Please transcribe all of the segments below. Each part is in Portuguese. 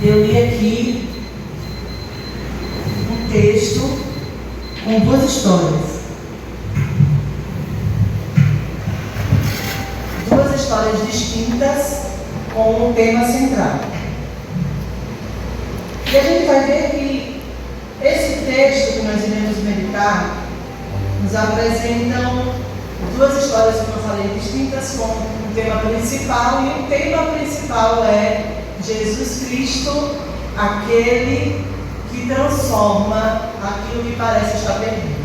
eu li aqui um texto com duas histórias. Duas histórias distintas com um tema central. E a gente vai ver que esse texto que nós iremos meditar nos apresentam duas histórias, como eu falei, distintas com um tema principal, e o tema principal é Jesus Cristo, aquele que transforma aquilo que parece estar perdido.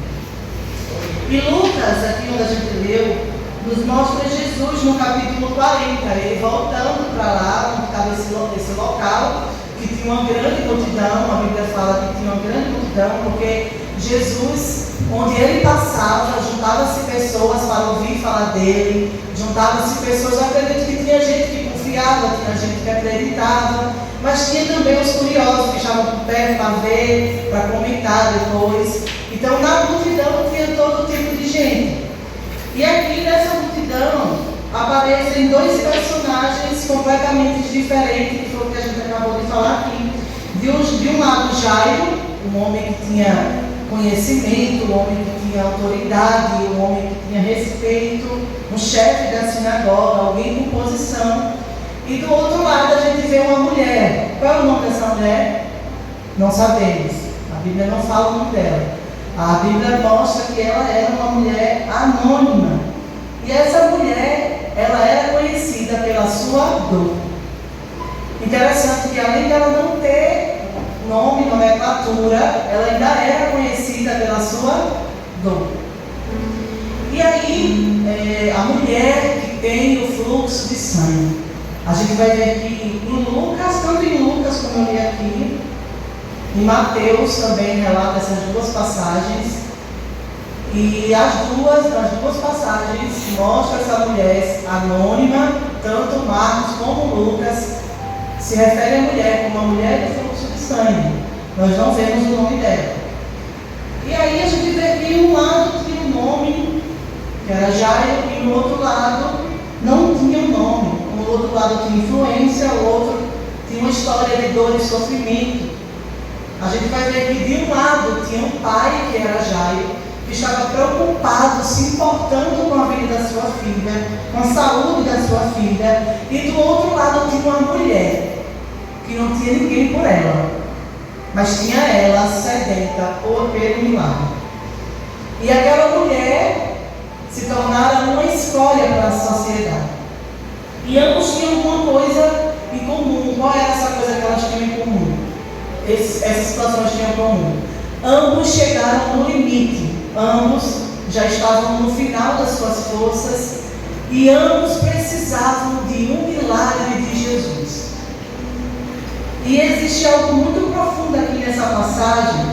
E Lucas, aqui onde a gente leu, nos mostra Jesus no capítulo 40, ele voltando para lá, onde estava esse local, que tinha uma grande multidão. A Bíblia fala que tinha uma grande multidão, porque Jesus, onde ele passava, juntava-se pessoas para ouvir falar dele, juntava-se pessoas, eu acredito que tinha gente que confiava, tinha gente que acreditava, mas tinha também os curiosos que estavam por perto para ver, para comentar depois. Então na multidão tinha todo tipo de gente. E aqui nessa multidão aparecem dois personagens completamente diferentes, que foi o que a gente acabou de falar aqui. De um lado, Jairo, um homem que tinha conhecimento, um homem que tinha autoridade, um homem que tinha respeito, um chefe da sinagoga, alguém com posição. E do outro lado a gente vê uma mulher. Qual é o nome dessa mulher? Não sabemos. A Bíblia não fala o nome dela. A Bíblia mostra que ela era uma mulher anônima. E essa mulher, ela era conhecida pela sua dor. Interessante que além dela não ter nome, nomenclatura, ela ainda era conhecida pela sua dor. E aí, a mulher que tem o fluxo de sangue. A gente vai ver aqui em Lucas, tanto em Lucas como eu li aqui, em Mateus também relata essas duas passagens. E nas duas passagens mostra essa mulher anônima, tanto Marcos como Lucas se refere à mulher como uma mulher de fluxo de sangue. Nós não vemos o nome dela. E aí a gente vê que um lado tinha um nome, que era Jairo, e no outro lado não tinha um nome. No outro lado tinha influência, o outro tinha uma história de dor e sofrimento. A gente vai ver que de um lado tinha um pai, que era Jairo, que estava preocupado, se importando com a vida da sua filha, com a saúde da sua filha, e do outro lado tinha uma mulher, que não tinha ninguém por ela, mas tinha ela sedenta pelo milagre. E aquela mulher se tornara uma escolha para a sociedade. E ambos tinham alguma coisa em comum. Qual era essa coisa que elas tinham em comum? Essas situações tinham em comum. Ambos chegaram no limite. Ambos já estavam no final das suas forças. E ambos precisavam de um milagre de Jesus. E existe algo muito profundo aqui nessa passagem,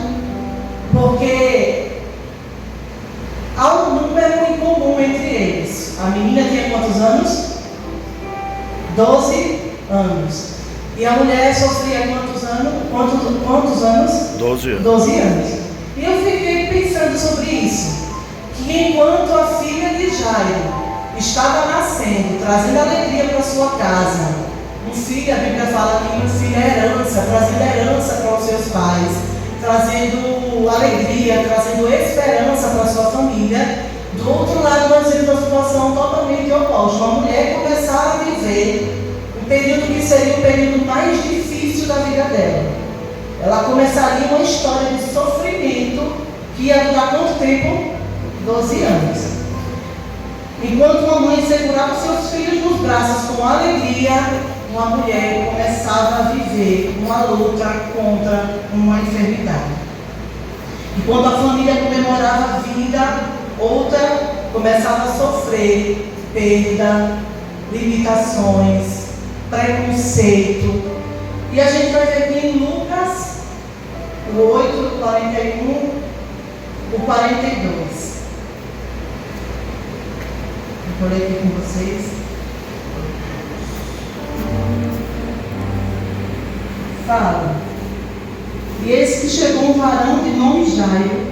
porque há um número em comum entre eles. A menina tinha quantos anos? 12 anos. E a mulher sofria quantos anos? Quantos anos? 12 anos. 12 anos. E eu fiquei pensando sobre isso. Que enquanto a filha de Jairo estava nascendo, trazendo alegria para sua casa, um filho, a Bíblia fala que um filho é herança, trazendo herança para os seus pais, trazendo alegria, trazendo esperança para a sua família. Do outro lado, nós vemos uma situação totalmente oposta. Uma mulher começar a viver um período que seria o período mais difícil da vida dela. Ela começaria uma história de sofrimento que ia durar quanto tempo? 12 anos. Enquanto uma mãe segurava seus filhos nos braços com alegria, uma mulher começava a viver uma luta contra uma enfermidade. Enquanto a família comemorava a vida, outra começava a sofrer perda, limitações, preconceito. E a gente vai ver aqui em Lucas, o 8, o 41, o 42. Vou ler aqui com vocês. Fala. E eis que chegou um varão de nome Jairo,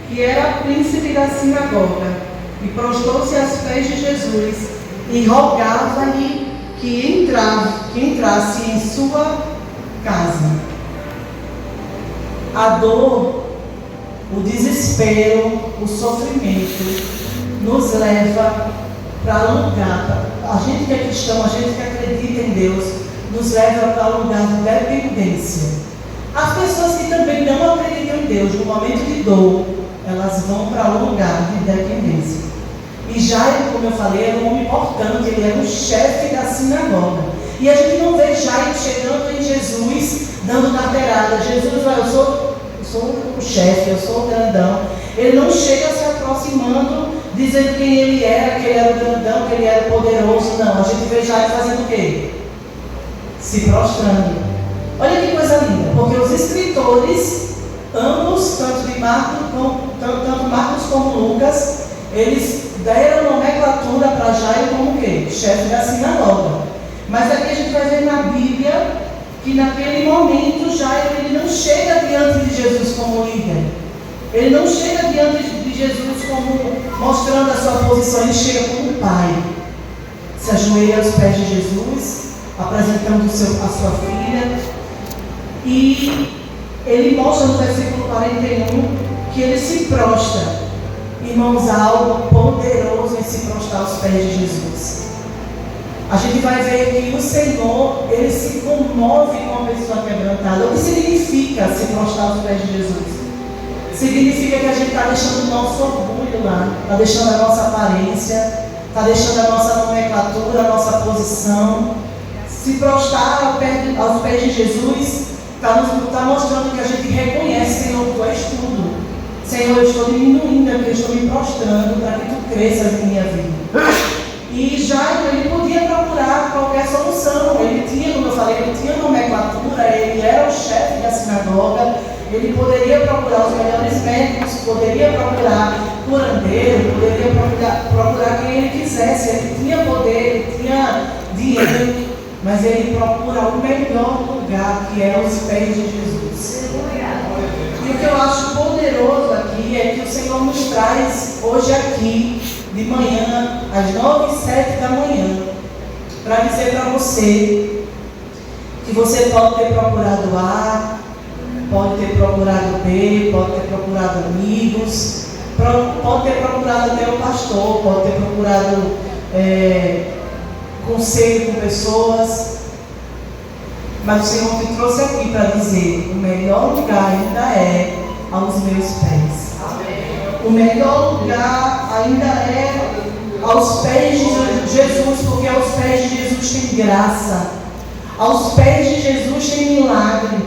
que era príncipe da sinagoga, e prostou-se aos pés de Jesus, e rogava-lhe que entrasse em sua casa. a dor, o desespero, o sofrimento nos leva para um lugar, a gente que é cristão, a gente que acredita em Deus, nos leva para um lugar de dependência. As pessoas que também não acreditam em Deus, no momento de dor, elas vão para um lugar de dependência. E Jairo, como eu falei, era um homem importante, ele era o chefe da sinagoga. E a gente não vê Jairo chegando em Jesus, dando carteirada. Jesus, eu sou o chefe, eu sou o grandão. Ele não chega se aproximando, dizendo quem ele era, que ele era o grandão, que ele era o poderoso. Não, a gente vê Jairo fazendo o quê? Se prostrando. Olha que coisa linda, porque os escritores, ambos, tanto Marcos como Lucas, eles deram nomenclatura para Jairo como o quê? Chefe da sinagoga. Mas aqui a gente vai ver na Bíblia que naquele momento Jairo ele não chega diante de Jesus como líder. Ele não chega diante de Jesus como mostrando a sua posição, ele chega como pai. Se ajoelha aos pés de Jesus, apresentando a sua filha. E ele mostra no versículo 41 que ele se prostra. Irmãos, há algo poderoso em se prostrar aos pés de Jesus. A gente vai ver que o Senhor, ele se comove com a pessoa quebrantada. O que significa se prostrar aos pés de Jesus? Significa que a gente está deixando o nosso orgulho lá, está deixando a nossa aparência, está deixando a nossa nomenclatura, a nossa posição. Se prostrar aos pés de Jesus está mostrando que a gente reconhece, Senhor, Tu és tudo. Senhor, eu estou diminuindo aqui, eu estou me prostrando para que Tu cresças em minha vida. E Jairo, ele podia procurar qualquer solução. Ele tinha, como eu falei, ele tinha nomenclatura, ele era o chefe da sinagoga, ele poderia procurar os melhores médicos, poderia procurar curandeiro, poderia procurar quem ele quisesse. Ele tinha poder, ele tinha dinheiro, mas ele procura o melhor lugar, que é os pés de Jesus. E o que eu acho poderoso aqui é que o Senhor nos traz hoje aqui, de manhã, às 9h07 da manhã, para dizer para você que você pode ter procurado A, pode ter procurado B, pode ter procurado amigos, pode ter procurado até o pastor, pode ter procurado conselho com pessoas, mas o Senhor me trouxe aqui para dizer: o melhor lugar ainda é aos meus pés. O melhor lugar ainda é aos pés de Jesus, porque aos pés de Jesus tem graça, aos pés de Jesus tem milagre.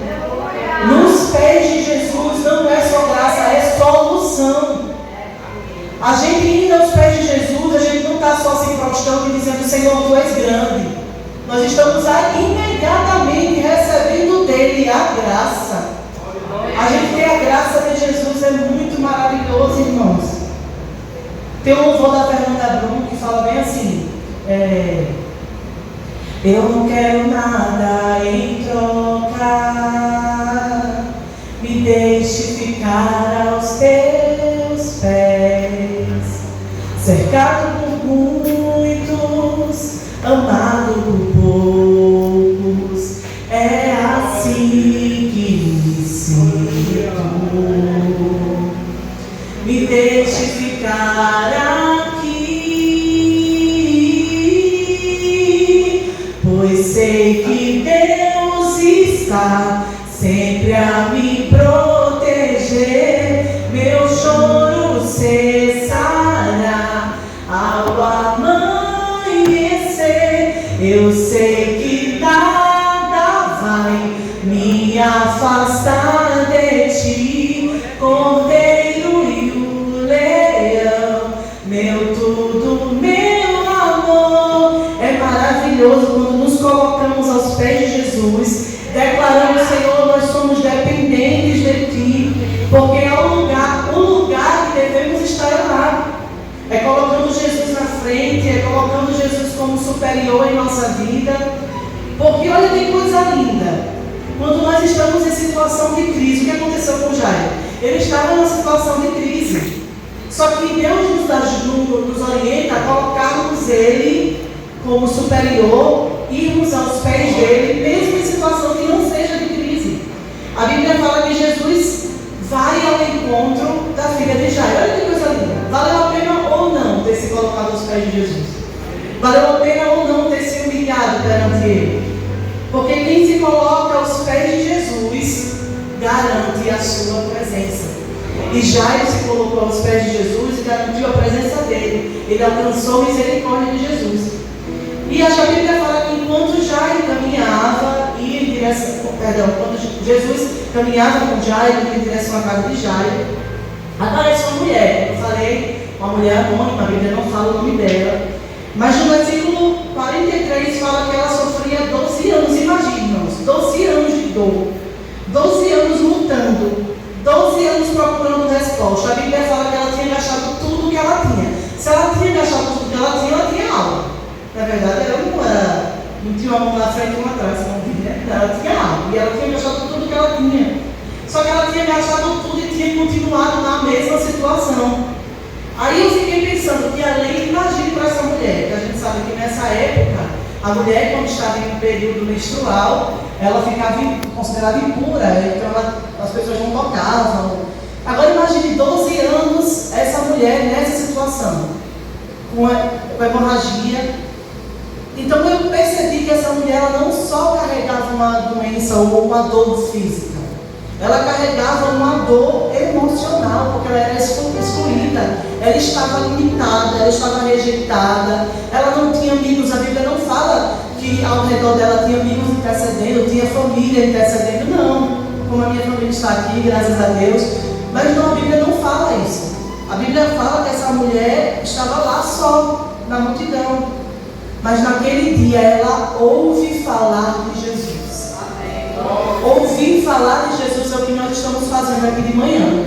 Nos pés de Jesus não é só graça, é solução. A gente indo aos pés de Jesus, a gente não está só se prostrando e dizendo: Senhor, Tu és grande. Nós estamos imediatamente recebendo dele a graça. A gente ter a graça de Jesus é muito maravilhoso, irmãos. Tem um louvor da Fernanda Brum que fala bem assim: eu não quero nada em troca, me deixe ficar aos Teus pés, cercado por muitos, amado por poucos, é assim que me sinto. Me deixe ficar aqui, pois sei que Deus está sempre a me proteger. Meu choro cessará ao amanhecer. Eu sei que nada vai me afastar de Ti, Cordeiro e o Leão, meu tudo, meu amor. É maravilhoso quando nos colocamos aos pés de Jesus, declarando: Senhor, nós somos dependentes de Ti, porque é o lugar que devemos estar lá. É colocando Jesus na frente, é colocando Jesus como superior em nossa vida. Porque olha que coisa linda, quando nós estamos em situação de crise, o que aconteceu com Jairo? Ele estava numa situação de crise, só que Deus nos orienta a colocarmos ele como superior, irmos aos pés dele, mesmo em situação que não seja de crise. A Bíblia fala que Jesus quê? Porque quem se coloca aos pés de Jesus garante a sua presença. E Jairo se colocou aos pés de Jesus e garantiu a presença dele. Ele alcançou a misericórdia de Jesus. E a Bíblia fala que enquanto Jairo caminhava, quando Jesus caminhava com Jairo em direção à casa de Jairo, aparece uma mulher. Como eu falei, uma mulher anônima, a Bíblia não fala o nome dela. Mas no versículo 43 fala que ela sofria 12 anos, imaginem, 12 anos de dor, 12 anos lutando, 12 anos procurando resposta. A Bíblia fala que ela tinha gastado tudo que ela tinha. Se ela tinha gastado tudo que ela tinha algo. Na verdade, ela não tinha uma mão na frente e uma atrás, ela tinha algo. E ela tinha gastado tudo que ela tinha. Só que ela tinha gastado tudo e tinha continuado na mesma situação. Aí eu fiquei pensando que além, imagine para essa mulher, que a gente sabe que nessa época, a mulher quando estava em um período menstrual, ela ficava considerada impura, então as pessoas não tocavam. Agora imagine 12 anos essa mulher nessa situação, com hemorragia. Então eu percebi que essa mulher ela não só carregava uma doença ou uma dor física, ela carregava uma dor emocional, porque ela era excluída, ela estava limitada, ela estava rejeitada, ela não tinha amigos. A Bíblia não fala que ao redor dela tinha amigos intercedendo, tinha família intercedendo, não, como a minha família está aqui, graças a Deus. Mas não, a Bíblia não fala isso. A Bíblia fala que essa mulher estava lá só, na multidão, mas naquele dia ela ouve falar de Jesus. Amém. Ouvir falar de Jesus é o que nós estamos fazendo aqui de manhã.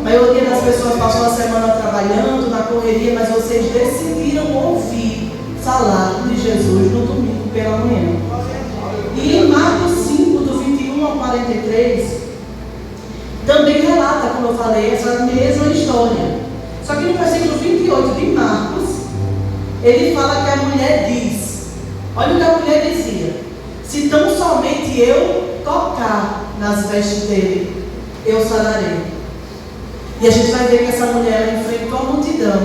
A maioria das pessoas passou a semana trabalhando, na correria, mas vocês decidiram ouvir falar de Jesus no domingo pela manhã. E em Marcos 5, do 21 ao 43, também relata, como eu falei, essa mesma história. Só que no versículo 28 de Marcos, ele fala que a mulher diz, olha o que a mulher dizia: se tão somente eu tocar nas vestes dele, eu sararei. E a gente vai ver que essa mulher enfrentou a multidão,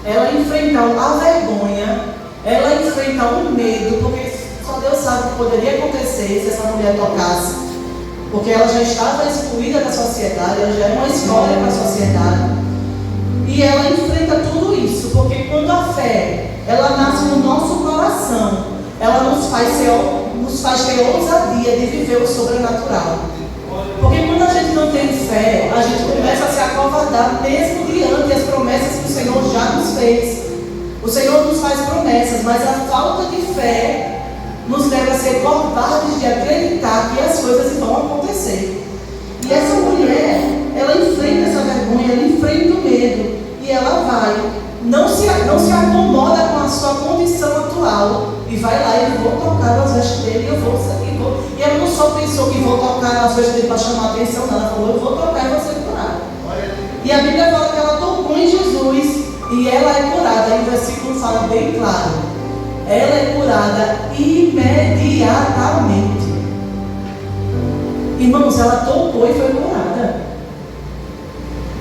ela enfrentou a vergonha, ela enfrentou o medo, porque só Deus sabe o que poderia acontecer se essa mulher tocasse, porque ela já estava excluída da sociedade, ela já era uma escória para a sociedade. E ela enfrenta tudo isso, porque quando a fé, ela nasce no nosso coração, ela nos faz ter ousadia de viver o sobrenatural. Porque quando a gente não tem fé, a gente começa a se acovardar mesmo diante das promessas que o Senhor já nos fez. O Senhor nos faz promessas, mas a falta de fé nos leva a ser covardes de acreditar que as coisas vão acontecer. E essa mulher, ela enfrenta essa vergonha, ela enfrenta o medo, e ela vai, não se acomoda com a sua condição atual, e vai lá e vou tocar nas vestes dele, eu vou. E ela não só pensou que vou tocar nas vestes dele para chamar a atenção, não, ela falou, eu vou tocar e vou ser curada. E a Bíblia fala que ela tocou em Jesus, e ela é curada, e o versículo fala bem claro, ela é curada imediatamente. Irmãos, ela tocou e foi curada.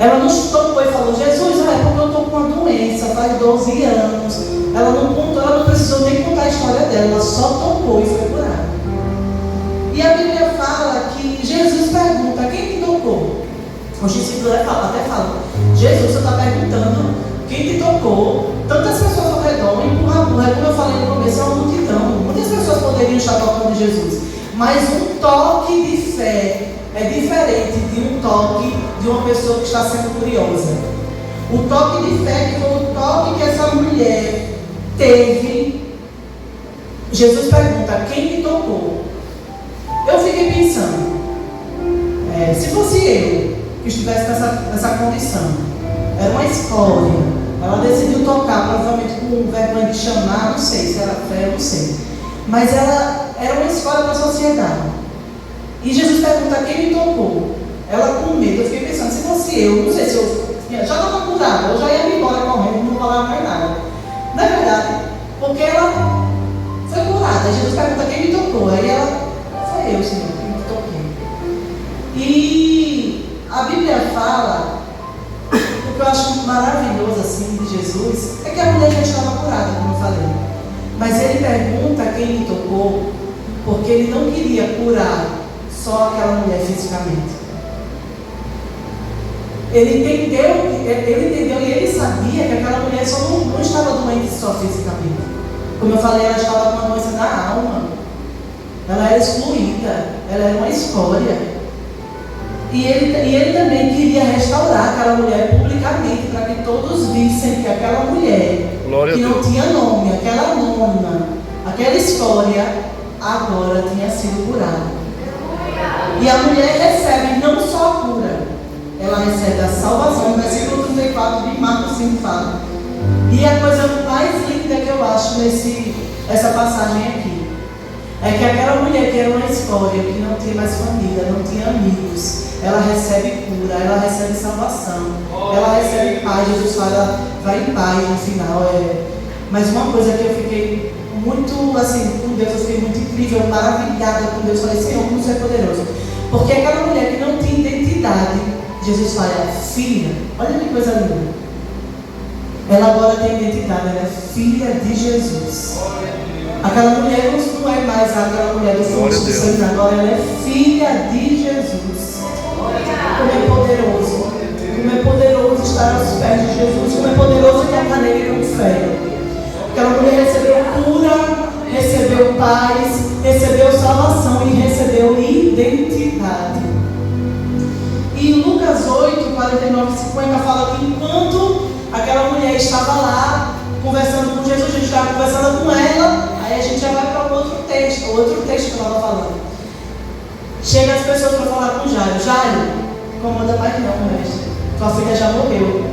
Ela não tocou e falou, Jesus, é porque eu estou com uma doença, faz 12 anos. Ela não contou, ela não precisou nem contar a história dela, ela só tocou e foi curada. E a Bíblia fala que Jesus pergunta, quem te tocou? Os discípulos até falam, Jesus, você está perguntando quem te tocou? Tantas pessoas ao redor, como eu falei no começo, é uma multidão. Muitas pessoas poderiam estar tocando Jesus, mas um toque de fé é diferente de um toque de uma pessoa que está sendo curiosa. O toque de fé, que foi o toque que essa mulher teve, Jesus pergunta, quem te tocou? Eu fiquei pensando, se fosse eu que estivesse nessa condição, era uma escória, ela decidiu tocar, provavelmente com vergonha de chamar, não sei se era fé, eu não sei, mas ela era uma escória da sociedade. E Jesus pergunta, quem me tocou? Ela com medo, eu fiquei pensando, se fosse eu, não sei se eu já estava curada, eu já ia me embora correndo, não falava mais nada. Não é verdade, porque ela foi curada. Jesus pergunta, quem me tocou? Aí ela, foi eu, Senhor, que me toquei. E a Bíblia fala, o que eu acho maravilhoso assim de Jesus, é que a mulher já estava curada, como eu falei. Mas ele pergunta ele não queria curar só aquela mulher fisicamente. Ele entendeu e ele sabia que aquela mulher só não estava doente só fisicamente. Como eu falei, ela estava com uma doença da alma. Ela era excluída, ela era uma escória. E ele também queria restaurar aquela mulher publicamente, para que todos vissem que aquela mulher, que não tinha nome, aquela anônima, aquela escória, agora tinha sido curada. E a mulher recebe não só a cura, ela recebe a salvação. No versículo 34 de Marcos 5 fala. E a coisa mais linda que eu acho essa passagem aqui é que aquela mulher que era uma escória, que não tinha mais família, não tinha amigos, ela recebe cura, ela recebe salvação, ela recebe paz. Jesus fala, vai em paz no final. Mas uma coisa que eu fiquei muito assim com Deus, eu fiquei muito incrível, maravilhada com Deus. Falei, Senhor, como você é poderoso. Porque aquela mulher que não tinha identidade, Jesus fala, filha, olha que coisa linda. Ela agora tem identidade, ela é filha de Jesus. Aquela mulher não é mais aquela mulher do fluxo do sangue, agora ela é filha de Jesus. Como é poderoso. Como é poderoso estar aos pés de Jesus. Como é poderoso tocar nele com fé. Aquela mulher recebeu cura, recebeu paz, recebeu salvação e recebeu identidade. E em Lucas 8, 49 e 50 fala que enquanto aquela mulher estava lá conversando com Jesus, a gente estava conversando com ela, aí a gente já vai para o outro texto que eu estava falando. Chega as pessoas para falar com Jairo. Jairo, incomoda mais não, mestre. Tua filha já morreu.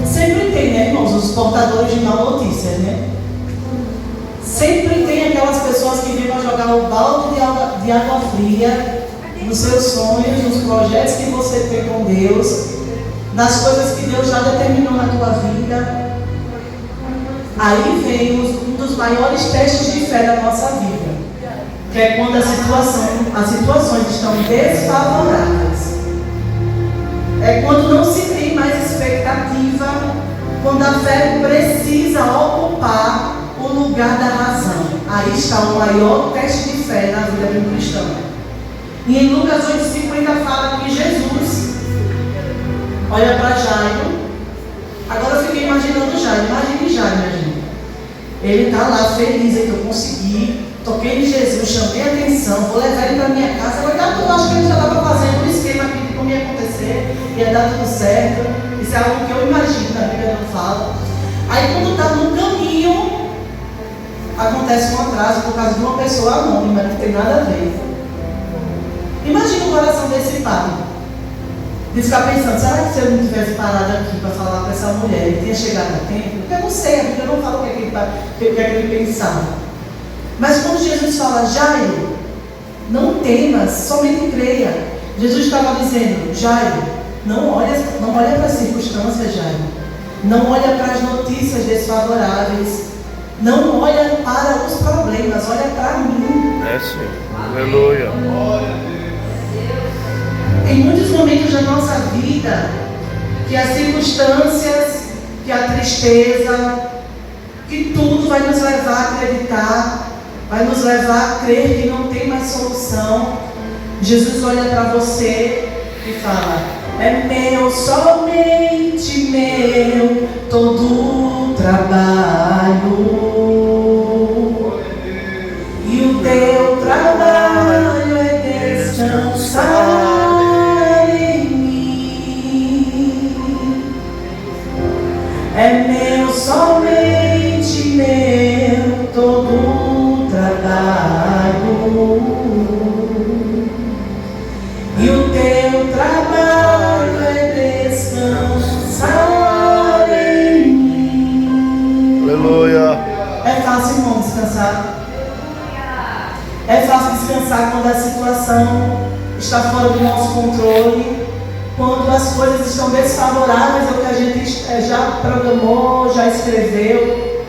Sempre tem, né, irmãos, os portadores de má notícia, né? Sempre tem aquelas pessoas que vêm para jogar o balde de água fria nos seus sonhos, nos projetos que você tem com Deus, nas coisas que Deus já determinou na tua vida. Aí vem um dos maiores testes de fé da nossa vida, que é quando as situações estão desfavoráveis. É quando não se tem mais expectativa, quando a fé precisa ocupar o lugar da razão. Aí está o maior teste de fé na vida de um cristão. E em Lucas 8,50 fala que Jesus olha para Jairo. Agora eu fiquei imaginando Jairo. Imagine Jairo, minha gente. Ele está lá feliz, que eu consegui, toquei em Jesus, chamei a atenção, vou levar ele para minha casa. Eu acho que ele já estava fazendo um esquema aqui de como ia acontecer, ia dar tudo certo. Isso é algo que eu imagino, a Bíblia não fala. Aí quando está no caminho, acontece um atraso por causa de uma pessoa anônima, que não tem nada a ver. Imagina o coração desse pai, de ficar pensando, será que se eu não tivesse parado aqui para falar com essa mulher, ele tinha chegado a tempo? Porque eu não sei, a Bíblia não fala o que é que ele pensava. Mas quando Jesus fala, Jairo, não temas, somente creia. Jesus estava dizendo, Jairo, não olha para as circunstâncias, Jairo. Não olha para as notícias desfavoráveis. Não olha para os problemas, olha para mim. É sim. Aleluia. Em muitos momentos da nossa vida, que as circunstâncias, que a tristeza, que tudo vai nos levar a acreditar, vai nos levar a crer que não tem mais solução. Jesus olha para você e fala, é meu, somente meu, todo o trabalho. E o teu trabalho é descansar em mim. É meu, somente meu, todo o trabalho. E o teu trabalho é descansar em mim. Aleluia. É fácil, irmão, descansar. É fácil descansar quando a situação está fora do nosso controle, quando as coisas estão desfavoráveis ao que a gente já programou, já escreveu.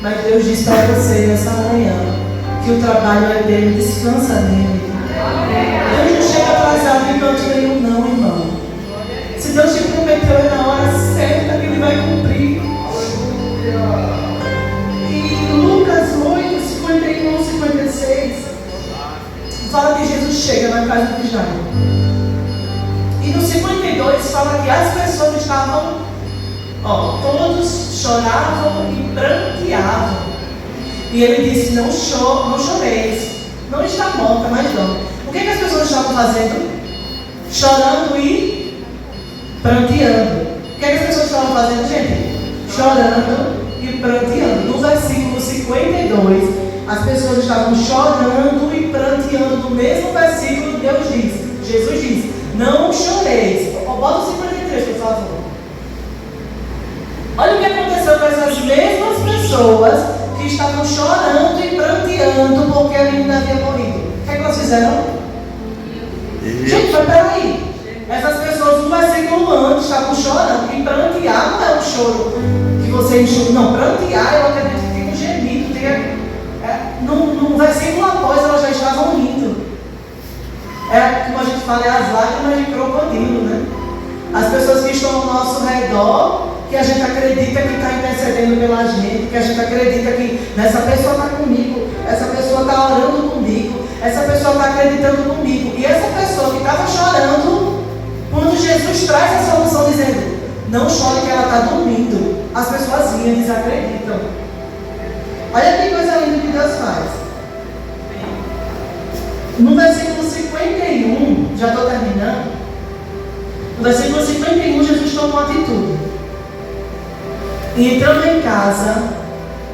Mas Deus diz para você nessa manhã que o trabalho é dele, descansa nele. Deus não chega atrasado em canto nenhum, não, irmão. Se Deus te prometeu, é na hora certa que Ele vai cumprir. E Lucas 8, 51, 56 chega na casa de Jairo. E no 52 fala que as pessoas estavam, todos choravam e pranteavam. E ele disse, não choreis, não está morta, mas não. O que as pessoas estavam fazendo? Chorando e pranteando. O que as pessoas estavam fazendo, gente? Chorando e pranteando. No versículo 52, as pessoas estavam chorando e pranteando. No mesmo versículo, Jesus diz, não choreis. Bota o 53, por favor. Olha o que aconteceu com essas mesmas pessoas que estavam chorando e pranteando porque a menina havia morrido. O que é que elas fizeram? Gente, mas peraí. Essas pessoas, no versículo antes, estavam chorando. E prantear não é um choro que você enxuga. Não, prantear, eu acredito que tem um gemido. No versículo após, elas já estavam rindo. Como a gente fala, é as lágrimas de crocodilo, né? As pessoas que estão ao nosso redor, que a gente acredita que está intercedendo pela gente, que a gente acredita que essa pessoa está comigo, essa pessoa está orando comigo, essa pessoa está acreditando comigo. E essa pessoa que estava chorando, quando Jesus traz a solução dizendo, não chore que ela está dormindo, as pessoas vinham e desacreditam. Olha que coisa linda que Deus faz. No versículo 51, já estou terminando. No versículo 51, Jesus toma uma atitude. E entrando em casa,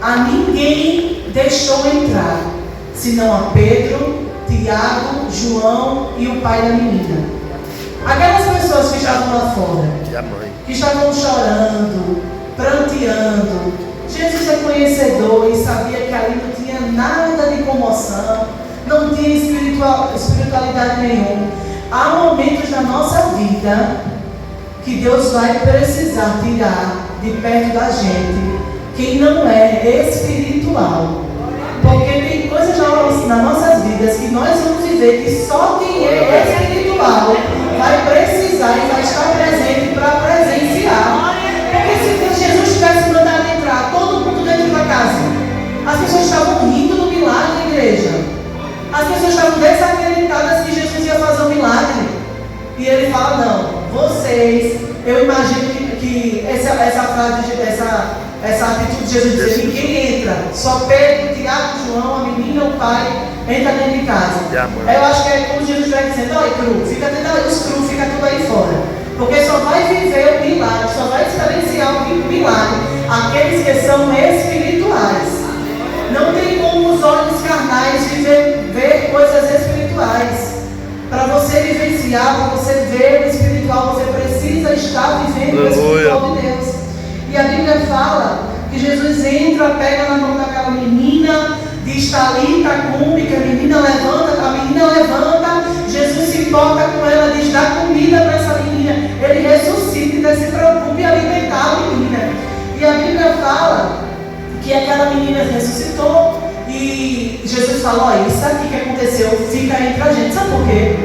a ninguém deixou entrar, senão a Pedro, Tiago, João e o pai da menina. Aquelas pessoas que estavam lá fora, que estavam chorando, pranteando. Jesus é conhecedor e sabia que ali não tinha nada de comoção, não tinha espiritualidade nenhuma. Há momentos na nossa vida que Deus vai precisar tirar de perto da gente quem não é espiritual. Porque tem coisas nas nossas vidas que nós vamos viver que só quem é espiritual vai precisar e vai estar presente para presenciar. Porque se Jesus tivesse mandado entrar todo mundo dentro da casa, as pessoas estavam rindo do milagre, igreja. As pessoas estavam desacreditadas que Jesus ia fazer um milagre. E ele fala, não, vocês, eu imagino que essa frase, essa atitude de Jesus dizer, ninguém entra, só Pedro, Tiago, João, a menina, o pai, entra dentro de casa. Eu acho que é como Jesus vai dizendo, olha cru, fica dentro aí, os cru, fica tudo aí fora. Porque só vai viver o milagre, só vai experienciar o milagre aqueles que são espirituais. Não tem como os olhos carnais ver coisas espirituais. Para você vivenciar, para você ver o espiritual, você precisa estar vivendo o espiritual de Deus. E a Bíblia fala que Jesus entra, pega na mão daquela menina, diz Talita cumi, que a menina levanta, Jesus se importa com ela, diz dá comida para essa menina, ele ressuscita, então se preocupe em alimentar a menina. E a Bíblia fala que aquela menina ressuscitou e Jesus falou, olha, isso aqui que aconteceu fica entre a gente. Sabe por quê?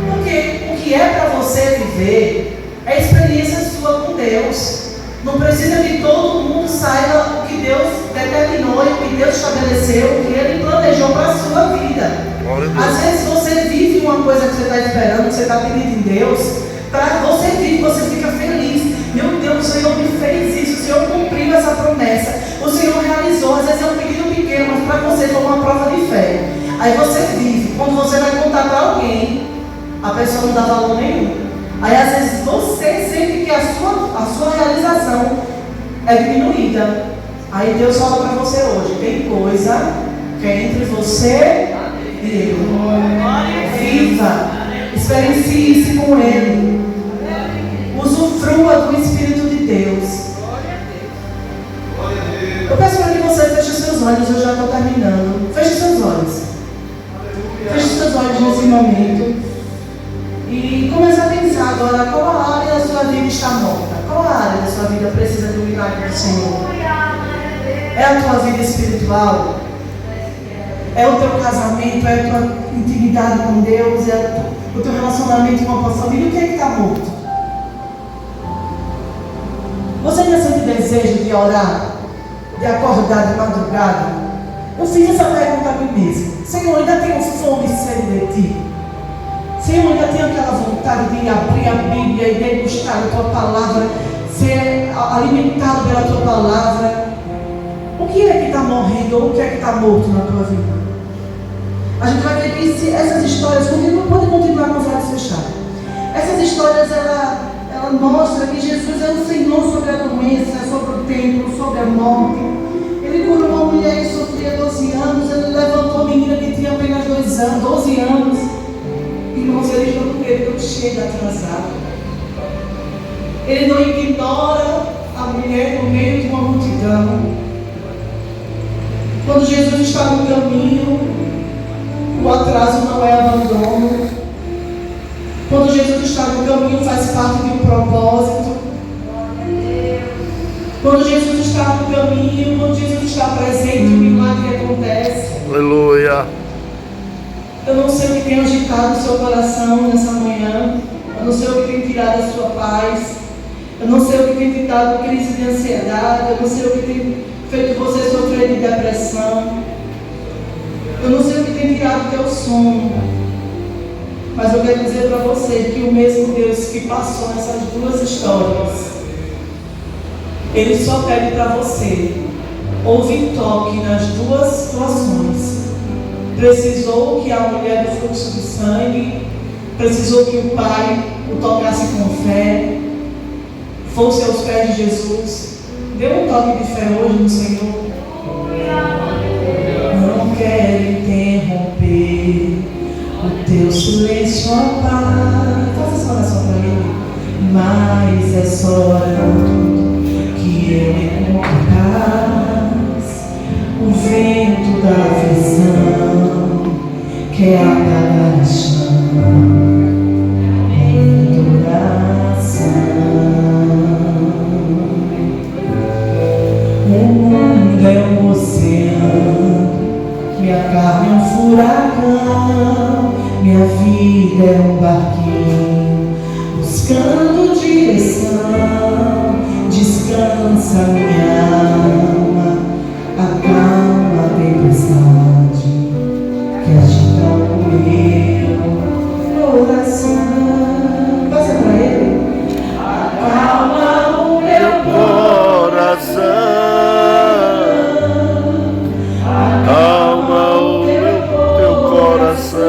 Porque o que é para você viver é experiência sua com Deus. Não precisa que todo mundo saiba o que Deus determinou e o que Deus estabeleceu, o que Ele planejou para a sua vida. Às vezes você vive uma coisa que você está esperando, que você está pedindo em Deus, para você vive, você fica feliz. Meu Deus, o Senhor me fez isso, o Senhor cumpriu essa promessa, o Senhor realizou. Às vezes é um pedido pequeno, mas para você foi uma prova de fé. Aí você vive. Quando você vai contar para alguém, a pessoa não dá valor nenhum. Aí às vezes você sente que a sua realização é diminuída. Aí Deus fala para você hoje, tem coisa que é entre você e eu. Viva, experiencie-se com Ele, usufrua do Espírito de Deus. Eu peço para que você feche seus olhos, eu já estou terminando. Feche seus olhos. Feche seus olhos nesse momento. E comece a pensar agora qual a área da sua vida está morta. Qual a área da sua vida precisa do milagre do Senhor? É a tua vida espiritual? É o teu casamento? É a tua intimidade com Deus? É o teu relacionamento com a tua família? O que é que está morto? Você ainda sente desejo de orar? De acordar de madrugada? Eu fiz essa pergunta a mim mesmo. Senhor, ainda tenho fome e sede de Ti? Senhor, ainda tem aquela vontade de abrir a Bíblia e degustar a tua palavra, ser alimentado pela tua palavra. O que é que está morrendo ou o que é que está morto na tua vida? A gente vai ver que essas histórias não podem continuar com os olhos fechados. Essas histórias, ela mostra que Jesus é o Senhor sobre a doença, sobre o tempo, sobre a morte. Ele curou uma mulher que sofria 12 anos, ele levantou a menina que tinha apenas 12 anos. Irmãos, ele não quer que eu chegue atrasado. Ele não ignora a mulher no meio de uma multidão. Quando Jesus está no caminho, o atraso não é abandono. Quando Jesus está no caminho, faz parte de um propósito. Quando Jesus está no caminho, quando Jesus está presente, o milagre acontece. Aleluia. Eu não sei o que tem agitado o seu coração nessa manhã. Eu não sei o que tem tirado a sua paz. Eu não sei o que tem te dado crise de ansiedade. Eu não sei o que tem feito você sofrer de depressão. Eu não sei o que tem tirado o teu sono. Mas eu quero dizer para você que o mesmo Deus que passou nessas duas histórias, Ele só pede para você, houve toque nas duas situações. Precisou que a mulher do fluxo de sangue, precisou que o pai o tocasse com fé, fosse aos pés de Jesus. Dê um toque de fé hoje no Senhor. Não quero interromper o teu silêncio, ó Pai. Faça essa oração para Ele. Mas é só orando que eu encontro paz. O vento da visão quer apagar a chama. Em adoração. O mundo é um oceano, minha carne é um furacão, minha vida é um barquinho buscando direção. Descansa minha alma, acalma a tempestade que agita o meu coração. Passa para Ele. Acalma o meu Coração, acalma o teu coração.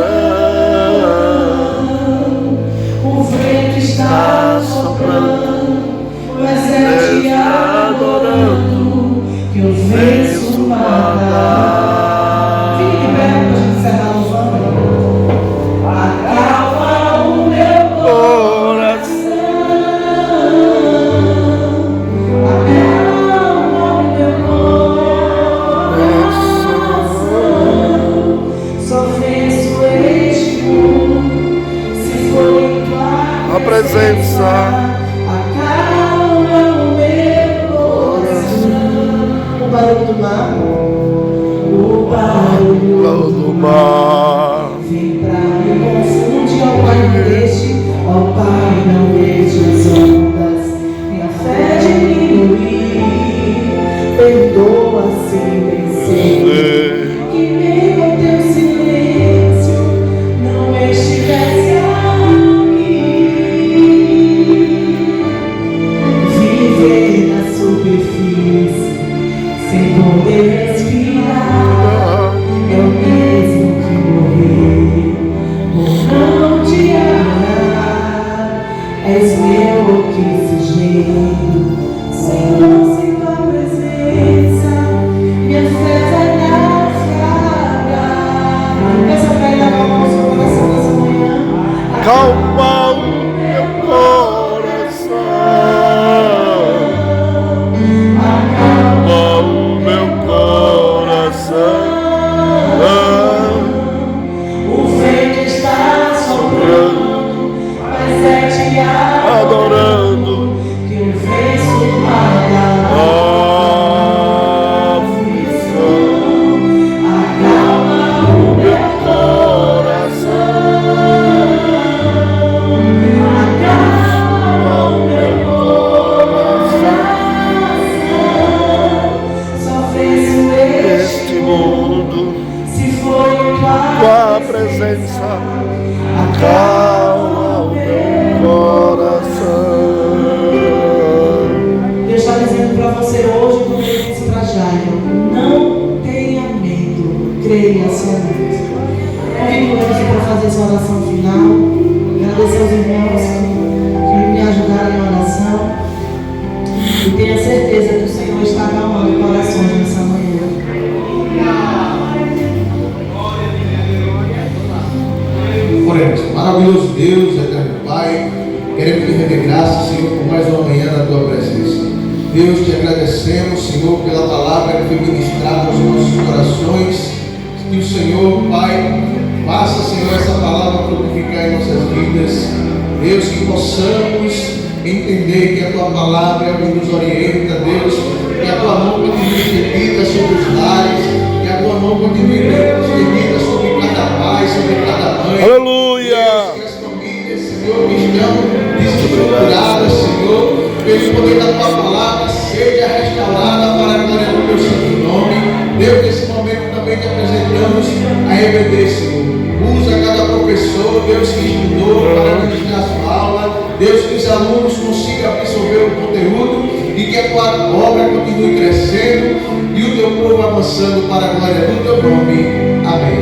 O vento está soprando, mas é te adorando que eu venço o mal. Fique de pé para a gente encerrar louvando. Acalma o meu Coração, acalma o meu coração. Só venço este mundo se for em tua a presença. acalma o meu coração. O barulho do mar, o barulho Do mar, vem pra me confundir, ó Pai, não deixe, ó Pai, não deixe as ondas minha fé diminuir. Perdoa sem vencer, que meio ao teu silêncio não estivesse aqui. Viver na superfície sem poder respirar é o mesmo que morrer por não te amar. És meu oxigênio, Senhor, sem tua presença minha fé vai naufragar. Peça para Ele acalmar o seu coração nessa manhã. calma o meu coração, calma o meu coração. O vento está soprando, mas é te Adorando que eu venço o mal da aflição. Acalma o meu coração, acalma o meu coração. Só venço este mundo se for em tua presença. Acalma você a Deus. Convido você para fazer essa oração final. Agradecer aos irmãos que me ajudaram em oração. E tenha certeza que o Senhor está acalmando corações nessa manhã. Oremos. Maravilhoso Deus, eterno Pai, queremos te render graças, Senhor, por mais uma manhã na tua presença. Deus, te agradecemos, Senhor, pela palavra que foi ministrada aos nossos corações. Que o Senhor, Pai, faça, Senhor, essa palavra frutificar em nossas vidas. Deus, que possamos entender que a tua palavra é o que nos orienta, Deus, que a tua mão continue estendida sobre os lares, que a tua mão continue estendida sobre cada pai, sobre cada mãe. Aleluia! Deus, que as famílias, Senhor, que estão desestruturadas, Senhor, pelo poder da tua palavra, seja restaurada para a glória do teu santo nome. Deus, nesse momento também te apresentamos a EBD, Senhor. Usa cada professor, Deus, que estudou para ministrar a sua aula. Deus, que os alunos consigam absorver o conteúdo e que a tua obra continue crescendo e o teu povo avançando para a glória do teu nome. Amém.